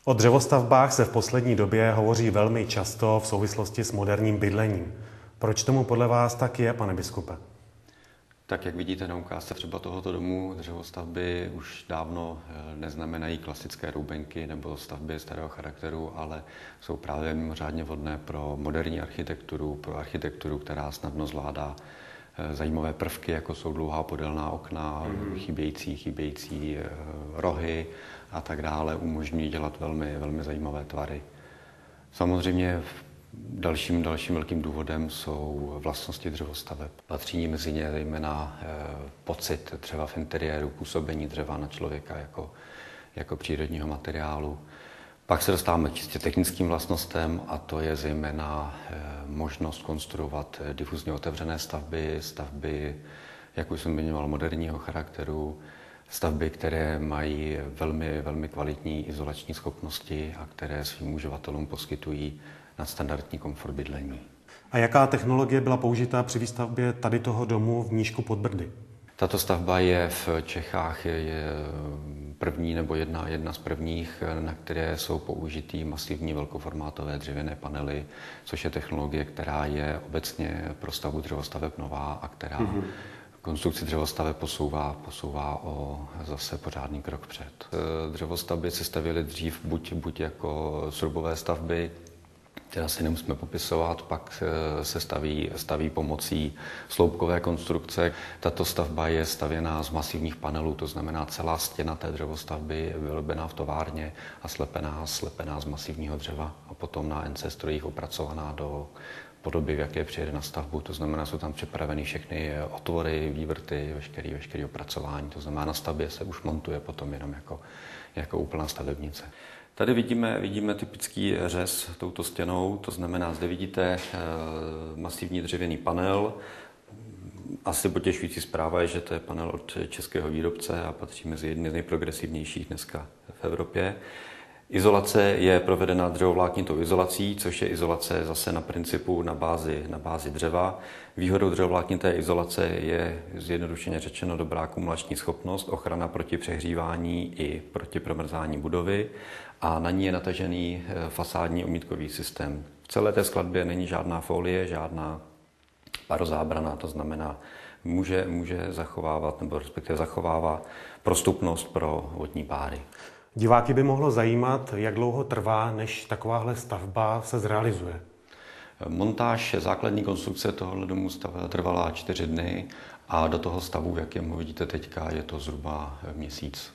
O dřevostavbách se v poslední době hovoří velmi často v souvislosti s moderním bydlením. Proč tomu podle vás tak je, pane biskupe? Tak jak vidíte na ukázce třeba tohoto domu, dřevostavby už dávno neznamenají klasické roubenky nebo stavby starého charakteru, ale jsou právě mimořádně vhodné pro moderní architekturu, pro architekturu, která snadno zvládá zajímavé prvky, jako jsou dlouhá podélná okna, chybějící rohy a tak dále, umožňují dělat velmi zajímavé tvary. Samozřejmě dalším velkým důvodem jsou vlastnosti dřevostaveb. Patří mezi ně zejména pocit dřeva v interiéru, působení dřeva na člověka jako přírodního materiálu. Pak se dostáváme k čistě technickým vlastnostem a to je zejména možnost konstruovat difuzně otevřené stavby, jak už jsem zmiňoval, moderního charakteru, stavby, které mají velmi kvalitní izolační schopnosti a které svým uživatelům poskytují nadstandardní komfort bydlení. A jaká technologie byla použita při výstavbě tady toho domu v Mníšku pod Brdy? Tato stavba je v Čechách první nebo jedna z prvních, na které jsou použitý masivní velkoformátové dřevěné panely, což je technologie, která je obecně pro stavbu dřevostaveb nová a která konstrukci dřevostaveb posouvá o zase pořádný krok před. Dřevostavby se stavěly dřív buď jako srubové stavby, které si nemusíme popisovat, pak se staví pomocí sloupkové konstrukce. Tato stavba je stavěná z masivních panelů, to znamená celá stěna té dřevostavby je vyrobená v továrně a slepená z masivního dřeva a potom na NC strojích opracovaná do podoby, v jaké přijede na stavbu. To znamená, jsou tam připraveny všechny otvory, vývrty, veškeré opracování. To znamená, na stavbě se už montuje potom jenom jako úplná stavebnice. Tady vidíme typický řez touto stěnou, to znamená, zde vidíte masivní dřevěný panel. Asi potěšující zpráva je, že to je panel od českého výrobce a patří mezi jedny z nejprogresivnějších dneska v Evropě. Izolace je provedena dřevovláknitou izolací, což je izolace zase na principu na bázi dřeva. Výhodou dřevovláknité izolace je zjednodušeně řečeno dobrá kumulační schopnost, ochrana proti přehřívání i proti promrzání budovy a na ní je natažený fasádní omítkový systém. V celé té skladbě není žádná folie, žádná parozábrana, to znamená, může zachovávat nebo respektive zachovává prostupnost pro vodní páry. Diváky by mohlo zajímat, jak dlouho trvá, než takováhle stavba se zrealizuje. Montáž základní konstrukce tohoto domu trvala 4 dny a do toho stavu, jak ho vidíte teďka, je to zhruba měsíc.